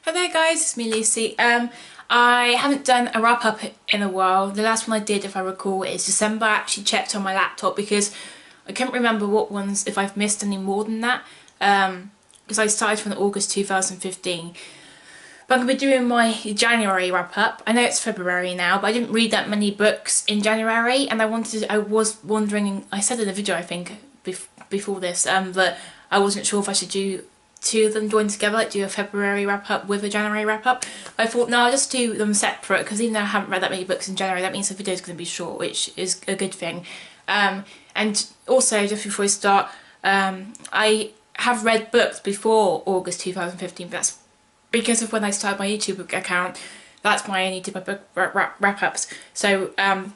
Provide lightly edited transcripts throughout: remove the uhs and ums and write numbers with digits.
Hi there guys, it's me Lucy. I haven't done a wrap up in a while. The last one I did, if I recall, is December. I actually checked on my laptop because I couldn't remember what ones, if I've missed any more than that, because I started from August 2015. But I'm going to be doing my January wrap up. I know it's February now, but I didn't read that many books in January, and I was wondering, I said in a video I think before this, that I wasn't sure if I should do two of them joined together, like do a February wrap up with a January wrap up. I thought no, I'll just do them separate, because even though I haven't read that many books in January, that means the video is going to be short, which is a good thing. And also, just before we start, I have read books before August 2015, but that's because of when I started my YouTube account. That's why I only did my book wrap ups. So at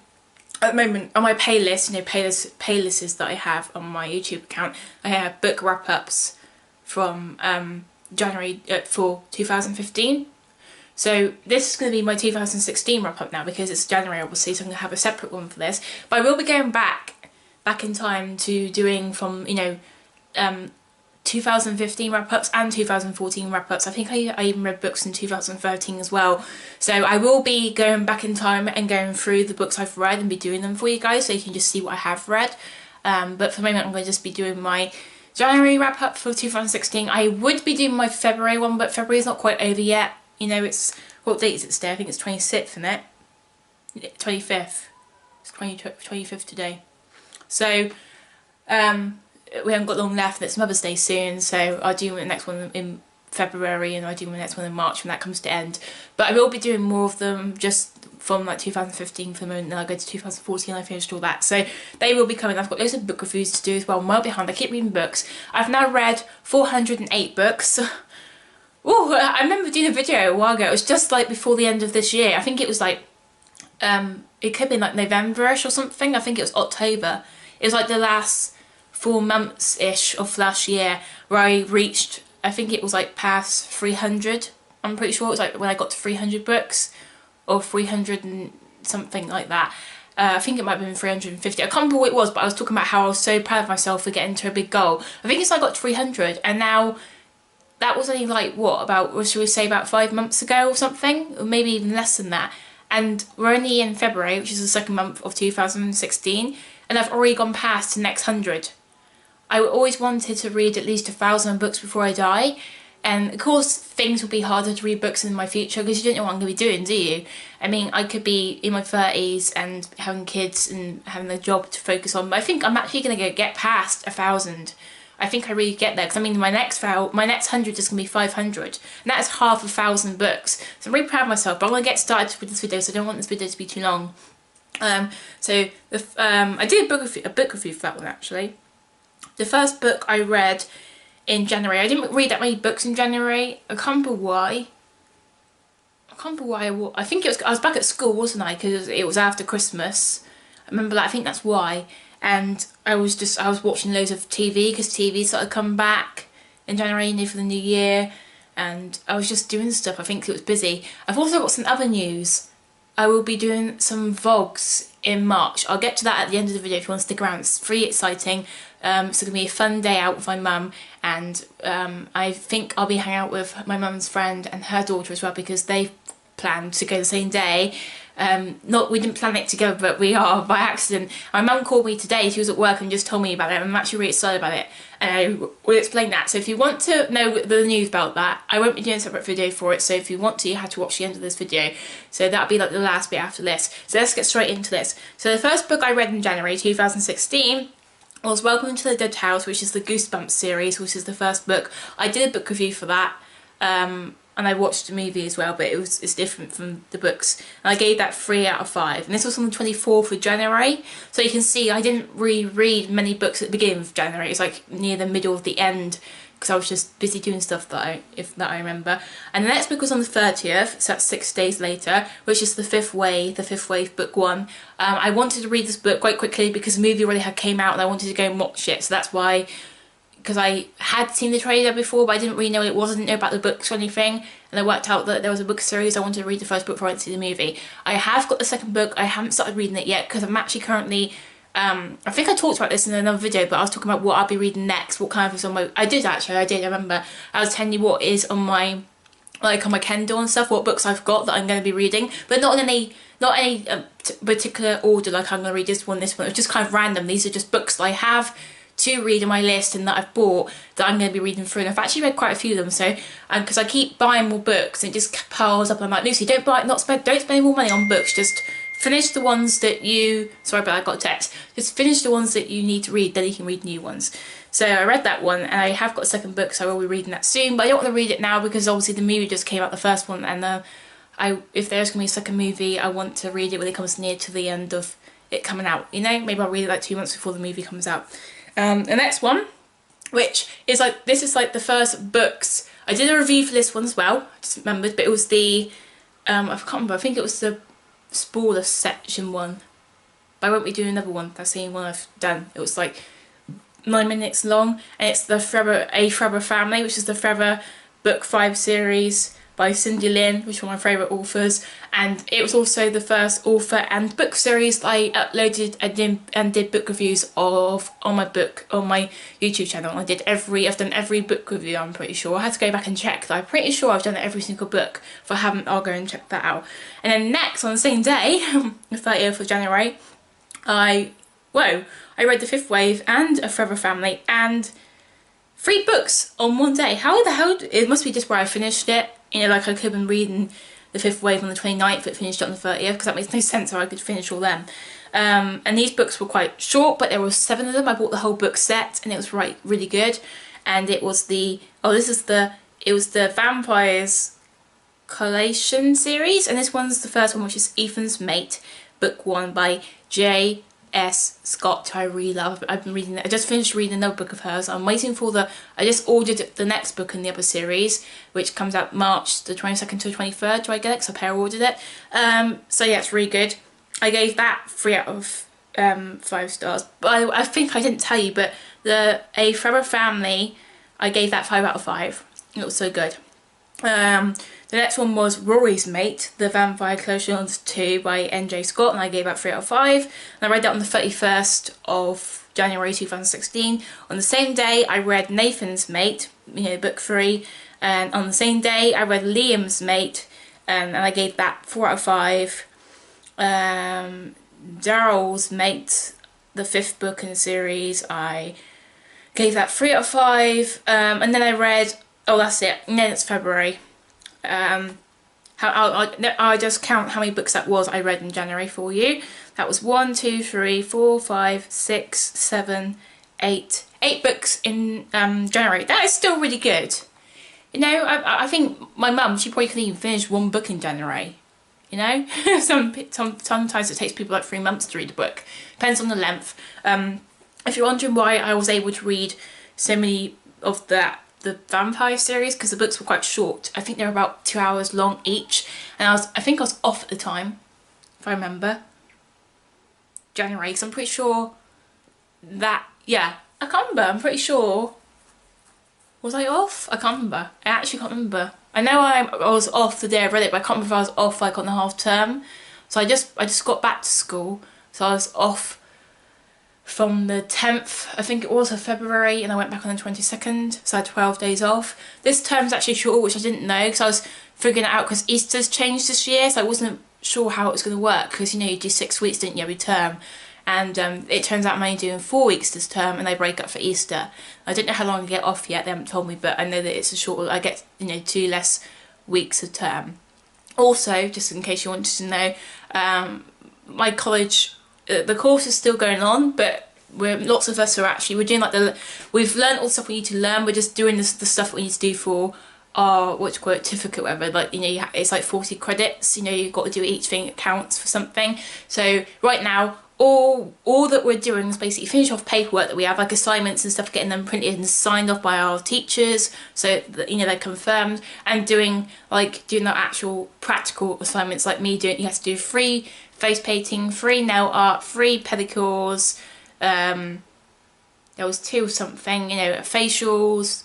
the moment on my playlist, playlists that I have on my YouTube account, I have book wrap ups from January for 2015. So this is going to be my 2016 wrap up now, because it's January obviously, so I'm going to have a separate one for this. But I will be going back in time to doing from 2015 wrap ups and 2014 wrap ups. I think I even read books in 2013 as well. So I will be going back in time and going through the books I've read and be doing them for you guys, so you can just see what I have read. But for the moment I'm going to just be doing my January wrap up for 2016. I would be doing my February one, but February is not quite over yet. You know, it's, what date is it today? I think it's 26th, isn't it? 25th. It's 25th today. So we haven't got long left, and it's Mother's Day soon, so I'll do the next one in February and I'll do my next one in March when that comes to end. But I will be doing more of them just from like 2015 for the moment, then I'll go to 2014 and I finished all that. So they will be coming. I've got loads of book reviews to do as well. I'm well behind. I keep reading books. I've now read 408 books. Oh, I remember doing a video a while ago. It was just like before the end of this year. I think it was like, it could have been like November-ish or something. I think it was October. It was like the last 4 months-ish of last year where I reached, I think it was like past 300. I'm pretty sure it was like when I got to 300 books, or 300 and something like that. I think it might have been 350. I can't remember what it was, but I was talking about how I was so proud of myself for getting to a big goal. I think it's like I got to 300, and now that was only like, what, about, or should we say about 5 months ago or something, or maybe even less than that. And we're only in February, which is the second month of 2016, and I've already gone past the next 100. I always wanted to read at least 1,000 books before I die. And of course things will be harder to read books in my future, because you don't know what I'm going to be doing, do you? I mean, I could be in my 30s and having kids and having a job to focus on, but I think I'm actually going to get past 1,000. I think I really get there, because I mean my next 100 is going to be 500, and that is half 1,000 books. So I'm really proud of myself, but I'm going to get started with this video, so I don't want this video to be too long. I did a book review for that one actually. The first book I read in January. I didn't read that many books in January. I can't remember why. I think it was, I was back at school, wasn't I? Because it was after Christmas. I remember that. I think that's why. And I was watching loads of TV, because TV started coming back in January, you know, for the new year. And I was just doing stuff. I think it was busy. I've also got some other news. I will be doing some vlogs in March. I'll get to that at the end of the video if you want to stick around. It's pretty exciting. It's going to be a fun day out with my mum, and I think I'll be hanging out with my mum's friend and her daughter as well, because they planned to go the same day. We didn't plan it together, but we are by accident. My mum called me today, she was at work and just told me about it, and I'm actually really excited about it, and I will explain that. So if you want to know the news about that, I won't be doing a separate video for it, so if you want to, you have to watch the end of this video. So that'll be like the last bit after this. So let's get straight into this. So the first book I read in January 2016 was Welcome to the Dead House, which is the Goosebumps series, which is the first book. I did a book review for that, and I watched the movie as well, but it's different from the books. And I gave that 3 out of 5. And this was on the 24th of January. So you can see I didn't really read many books at the beginning of January. It's like near the middle of the end, because I was just busy doing stuff that I remember. And the next book was on the 30th, so that's 6 days later, which is The Fifth Wave, book 1. I wanted to read this book quite quickly because the movie already had came out and I wanted to go and watch it, so that's why, because I had seen the trailer before, but I didn't really know what it was, I didn't know about the books or anything, and I worked out that there was a book series. I wanted to read the first book before I went to see the movie. I have got the second book. I haven't started reading it yet, because I'm actually currently I think I talked about this in another video, but I was talking about what I'll be reading next, what kind of is on my, I remember I was telling you what is on my like on my Kindle and stuff, what books I've got that I'm going to be reading, but not in any particular order, like I'm going to read this one. It's just kind of random. These are just books that I have to read on my list and that I've bought that I'm going to be reading through, and I've actually read quite a few of them. So because I keep buying more books, and it just piles up. I'm like, Lucy, don't spend any more money on books, just finish the ones that you, sorry but I got a text, just finish the ones that you need to read, then you can read new ones. So I read that one, and I have got a second book, so I will be reading that soon, but I don't want to read it now because obviously the movie just came out, the first one, and if there's going to be a second movie, I want to read it when it comes near to the end of it coming out, you know, maybe I'll read it like 2 months before the movie comes out. The next one, which is like, this is like the first books, I did a review for this one as well, I just remembered, but it was the, I can't remember, I think it was the spoiler section one, but I won't be doing another one. That's the only one I've done. It was like 9 minutes long, and it's the Forever Family, which is the Forever Book 5 series by Cindy Lin, which is one of my favourite authors, and it was also the first author and book series that I uploaded and did book reviews of on my YouTube channel. I've done every book review, I'm pretty sure. I had to go back and check that. I'm pretty sure I've done every single book. If I haven't, I'll go and check that out. And then next, on the same day, the 30th of January, I read The Fifth Wave and A Forever Family, and 3 books on one day. How the hell, it must be just where I finished it. You know, like I could have been reading The Fifth Wave on the 29th, but finished it on the 30th, because that makes no sense how I could finish all them. And these books were quite short, but there were 7 of them. I bought the whole book set, and it was really good. And it was it was the Vampires Collation series, and this one's the first one, which is Ethan's Mate, book 1 by J.S. Scott, who I really love. I've been reading it. I just finished reading another book of hers. I'm waiting for I just ordered the next book in the other series, which comes out March the 22nd to the 23rd. Do I get it? Because I pair ordered it. So yeah, it's really good. I gave that 3 out of 5 stars. But I think I didn't tell you, but A Forever Family, I gave that 5 out of 5. It was so good. The next one was Rory's Mate, The Vampire Collections 2 by N.J. Scott, and I gave that 3 out of 5. And I read that on the 31st of January 2016. On the same day, I read Nathan's Mate, you know, book 3. And on the same day, I read Liam's Mate, and I gave that 4 out of 5. Daryl's Mate, the 5th book in the series, I gave that 3 out of 5. And then I read, oh that's it, and then it's February. I just count how many books that was I read in January for you. That was 1, 2, 3, 4, 5, 6, 7, 8. 8 books in January. That is still really good. You know, I think my mum, she probably couldn't even finish 1 book in January. You know, sometimes it takes people like 3 months to read a book. Depends on the length. If you're wondering why I was able to read so many of the vampire series, because the books were quite short. I think they're about 2 hours long each, and I think I was off at the time, if I remember. January, because I'm pretty sure that, yeah, I can't remember. I'm pretty sure. Was I off? I can't remember. I actually can't remember. I know I was off the day I read it, but I can't remember if I was off like on the half term. So I just got back to school, so I was off from the 10th, I think it was, of February, and I went back on the 22nd, so I had 12 days off. This term's actually short, which I didn't know, because I was figuring it out because Easter's changed this year, so I wasn't sure how it was going to work, because, you know, you do 6 weeks, didn't you, every term, and it turns out I'm only doing 4 weeks this term, and they break up for Easter. I don't know how long I get off yet, they haven't told me, but I know that it's a short, I get, you know, 2 less weeks of term. Also, just in case you wanted to know, my college, the course is still going on, but lots of us are actually, we're doing like we've learned all the stuff we need to learn, we're just doing the stuff we need to do for our, what you call it, certificate, whatever, like, you know, it's like 40 credits, you know, you've got to do each thing, it counts for something. So right now, all that we're doing is basically finish off paperwork that we have, like assignments and stuff, getting them printed and signed off by our teachers, so that, you know, they're confirmed, and doing the actual practical assignments, like me doing, you have to do 3 face painting, 3 nail art, 3 pedicures, there was 2 something, you know, facials,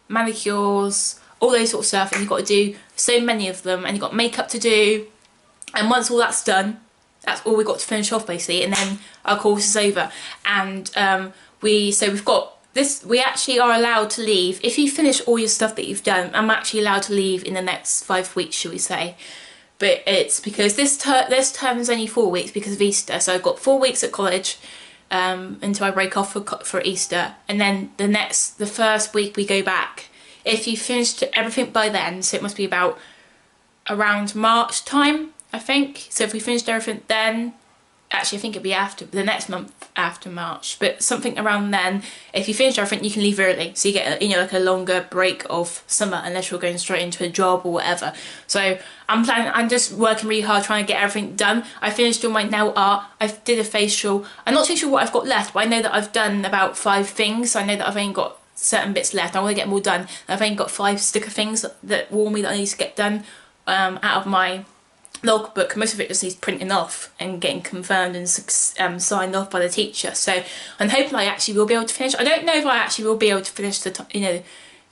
manicures, all those sort of stuff, and you've got to do so many of them, and you've got makeup to do, and once all that's done, that's all we've got to finish off basically, and then our course is over. And we've got we actually are allowed to leave. If you finish all your stuff that you've done, I'm actually allowed to leave in the next 5 weeks, shall we say. But it's because this term is only 4 weeks because of Easter. So I've got 4 weeks at college until I break off for Easter. And then the first week we go back. If you finished everything by then, so it must be about around March time, I think. So if we finished everything then, actually I think it'd be after the next month after March, but something around then, if you finish everything you can leave early, so you get like a longer break of summer unless you're going straight into a job or whatever. So I'm just working really hard trying to get everything done. I finished all my nail art, I did a facial. I'm not too sure what I've got left, but I know that I've done about 5 things, so I know that I've only got certain bits left. I want to get more done. I've only got 5 sticker things that warn me that I need to get done out of my logbook. Most of it just needs printing off and getting confirmed and signed off by the teacher. So I'm hoping I actually will be able to finish. I don't know if I actually will be able to finish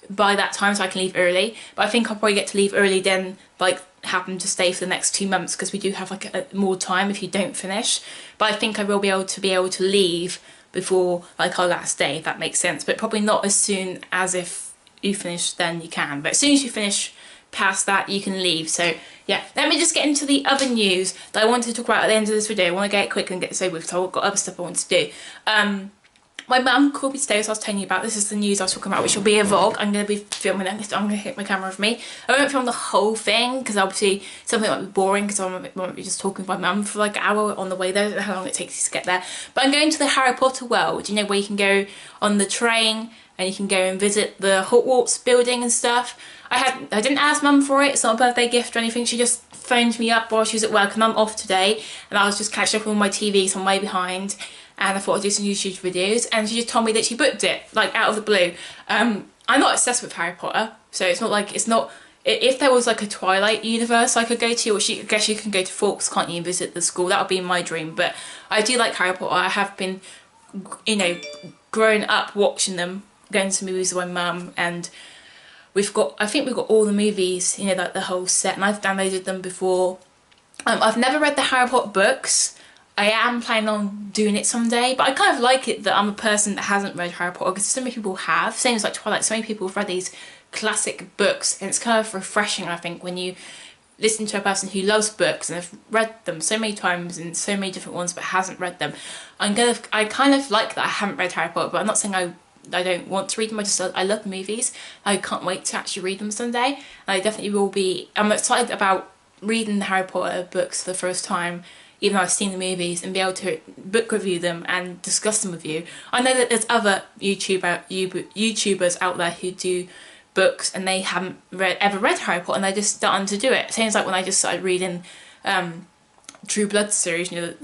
by that time, so I can leave early. But I think I'll probably get to leave early then, like happen to stay for the next 2 months, because we do have like more time if you don't finish. But I think I will be able to leave before like our last day, if that makes sense. But probably not as soon as if you finish then you can. But as soon as you finish past that you can leave. So yeah, let me just get into the other news that I wanted to talk about at the end of this video. I want to get it quick and get this over with, so I've got other stuff I want to do. My mum called me today, as I was telling you about. This is the news I was talking about, which will be a vlog. I'm going to be filming it. I'm going to hit my camera with me. I won't film the whole thing because obviously something might be boring, because I won't be just talking with my mum for like an hour on the way there. I don't know how long it takes to get there. But I'm going to the Harry Potter world, you know, where you can go on the train and you can go and visit the Hogwarts building and stuff. I didn't ask mum for it. It's not a birthday gift or anything. She just phoned me up while she was at work, and I'm off today, and I was just catching up on my TV, so I'm way behind, and I thought I'd do some YouTube videos, and she just told me that she booked it, like out of the blue. I'm not obsessed with Harry Potter, so it's not if there was like a Twilight universe I could go to, or I guess you can go to Forks, can't you, and visit the school. That would be my dream. But I do like Harry Potter. I have been, you know, growing up watching them, going to movies with my mum, and I think we've got all the movies, you know, like the whole set, and I've downloaded them before. I've never read the Harry Potter books. I am planning on doing it someday, but I kind of like it that I'm a person that hasn't read Harry Potter, because so many people have. Same as like Twilight, so many people have read these classic books, and it's kind of refreshing, I think, when you listen to a person who loves books and have read them so many times and so many different ones but hasn't read them. I kind of like that I haven't read Harry Potter, but I'm not saying I don't want to read them. I love the movies. I can't wait to actually read them someday. I definitely will be. I'm excited about reading the Harry Potter books for the first time, even though I've seen the movies, and be able to book review them and discuss them with you. I know that there's other YouTubers out there who do books and they haven't ever read Harry Potter, and they're just starting to do it. Seems like when I just started reading True Blood series, you know,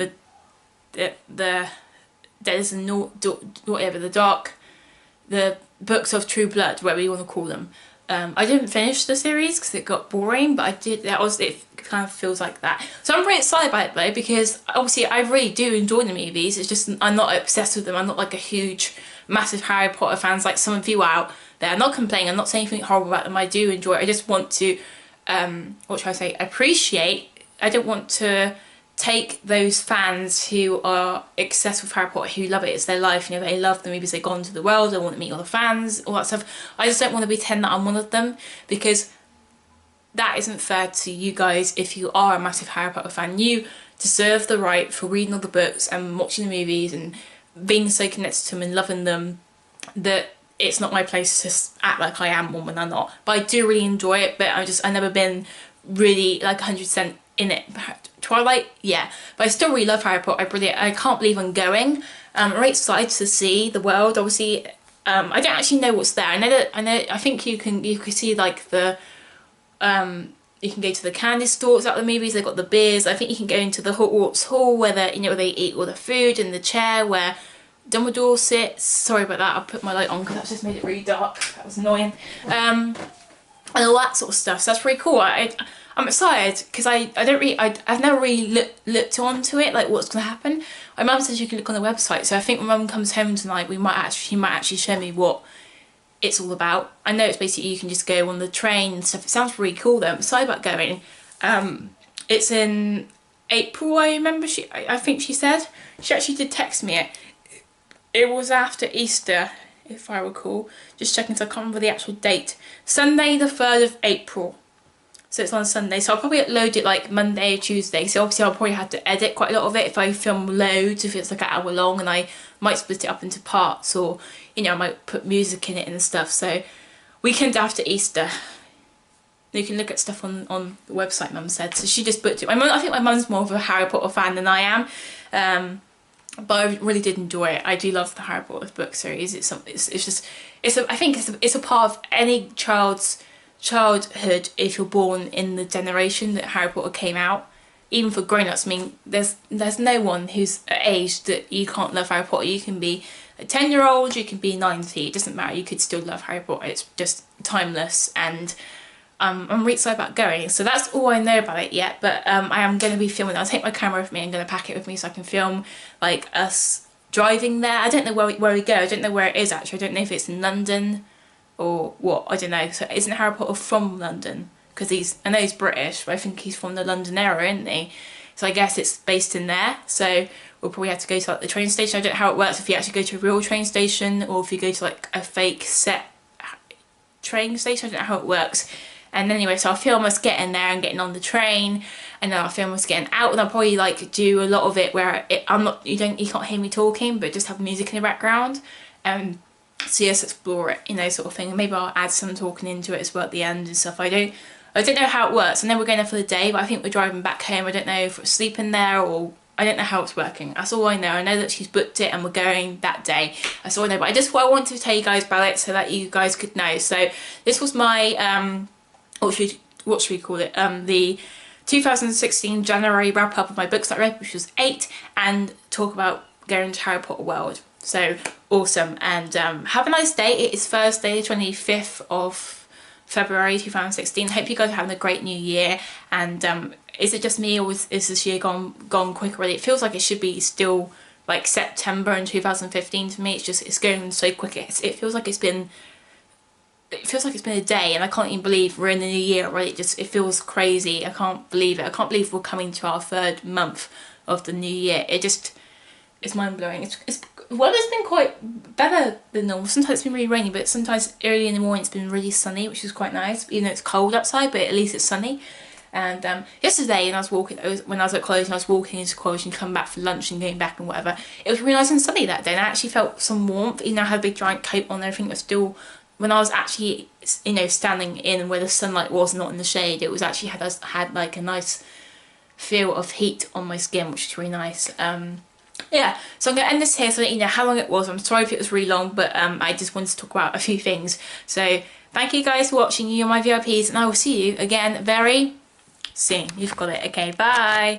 the books of True Blood, whatever you want to call them. I didn't finish the series because it got boring, but I did. It kind of feels like that. So I'm very excited about it though, because obviously I really do enjoy the movies. It's just I'm not obsessed with them. I'm not like a huge, massive Harry Potter fans like some of you out there. I'm not complaining. I'm not saying anything horrible about them. I do enjoy it. I just want to, what should I say? Appreciate. I don't want to take those fans who are obsessed with Harry Potter, who love it, it's their life, you know, they love the movies, they've gone to the world, they want to meet all the fans, all that stuff. I just don't want to pretend that I'm one of them, because that isn't fair to you guys. If you are a massive Harry Potter fan, you deserve the right for reading all the books and watching the movies and being so connected to them and loving them, that it's not my place to act like I am one when I'm not. But I do really enjoy it, but I've never been really like 100% in it. Twilight, yeah, but I still really love Harry Potter. I can't believe I'm going. I'm really excited to see the world. Obviously, I don't actually know what's there. I think you can see like the you can go to the candy stores at the movies. They've got the beers. I think you can go into the Hogwarts Hall where they eat all the food, and the chair where Dumbledore sits. Sorry about that. I'll put my light on because that's just made it really dark. That was annoying. And all that sort of stuff. So that's pretty cool. I'm excited because I've never really looked onto it, like what's going to happen. My mum says you can look on the website, so I think when mum comes home tonight, she might actually show me what it's all about. I know it's basically you can just go on the train and stuff. It sounds really cool though. I'm excited about going. It's in April, I remember. I think she said. She actually did text me it. It was after Easter if I recall. Just checking, so I can't remember the actual date. Sunday the 3rd of April. So it's on Sunday. So I'll probably upload it like Monday or Tuesday. So obviously I'll probably have to edit quite a lot of it if I film loads, if it's like an hour long, and I might split it up into parts, or, you know, I might put music in it and stuff. So weekend after Easter. You can look at stuff on the website, Mum said. So she just booked it. I think my mum's more of a Harry Potter fan than I am. But I really did enjoy it. I do love the Harry Potter book series. I think it's a part of any child's childhood if you're born in the generation that Harry Potter came out. Even for grown-ups, I mean, there's no one who's at age that you can't love Harry Potter. You can be a 10-year-old, you can be 90, it doesn't matter, you could still love Harry Potter. It's just timeless, and I'm really excited about going. So that's all I know about it yet, but I am going to be filming. I'll take my camera with me, I'm going to pack it with me so I can film like us driving there. I don't know where we go, I don't know where it is actually. I don't know if it's in London or what, I don't know. So isn't Harry Potter from London? Because I know he's British, but I think he's from the London area, isn't he? So I guess it's based in there. So we'll probably have to go to like the train station. I don't know how it works, if you actually go to a real train station or if you go to like a fake set train station. I don't know how it works. And anyway, so I'll film us getting there and getting on the train, and then I'll film us getting out, and I'll probably like do a lot of it where you can't hear me talking, but just have music in the background. So yes, explore it, you know, sort of thing. Maybe I'll add some talking into it as well at the end and stuff. I don't know how it works. I know we're going there for the day, but I think we're driving back home. I don't know if we're sleeping there, or I don't know how it's working. That's all I know. I know that she's booked it and we're going that day. That's all I know. But I wanted to tell you guys about it so that you guys could know. So this was my what should we call it? The 2016 January wrap up of my books that I read, which was 8, and talk about going to Harry Potter World. So awesome, and have a nice day. It is Thursday, the 25th of February 2016. Hope you guys are having a great new year. And is it just me, or is this year gone quick already? It feels like it should be still like September in 2015 to me. It's going so quick. It feels like it's been a day, and I can't even believe we're in the new year already. It feels crazy. I can't believe it. I can't believe we're coming to our 3rd month of the new year. It's mind-blowing. The weather's been quite better than normal. Sometimes it's been really rainy, but sometimes early in the morning it's been really sunny, which is quite nice. Even though it's cold outside, but at least it's sunny. And yesterday, when I was at college and I was walking into college and coming back for lunch and going back and whatever, it was really nice and sunny that day, and I actually felt some warmth. Even though I had a big giant coat on and everything, was still, when I was actually, you know, standing in where the sunlight was, not in the shade, it was actually had like a nice feel of heat on my skin, which is really nice. Yeah, so I'm going to end this here so that you know how long it was. I'm sorry if it was really long, but I just wanted to talk about a few things. So thank you guys for watching. You're my VIPs, and I will see you again very soon. You've got it. Okay, bye.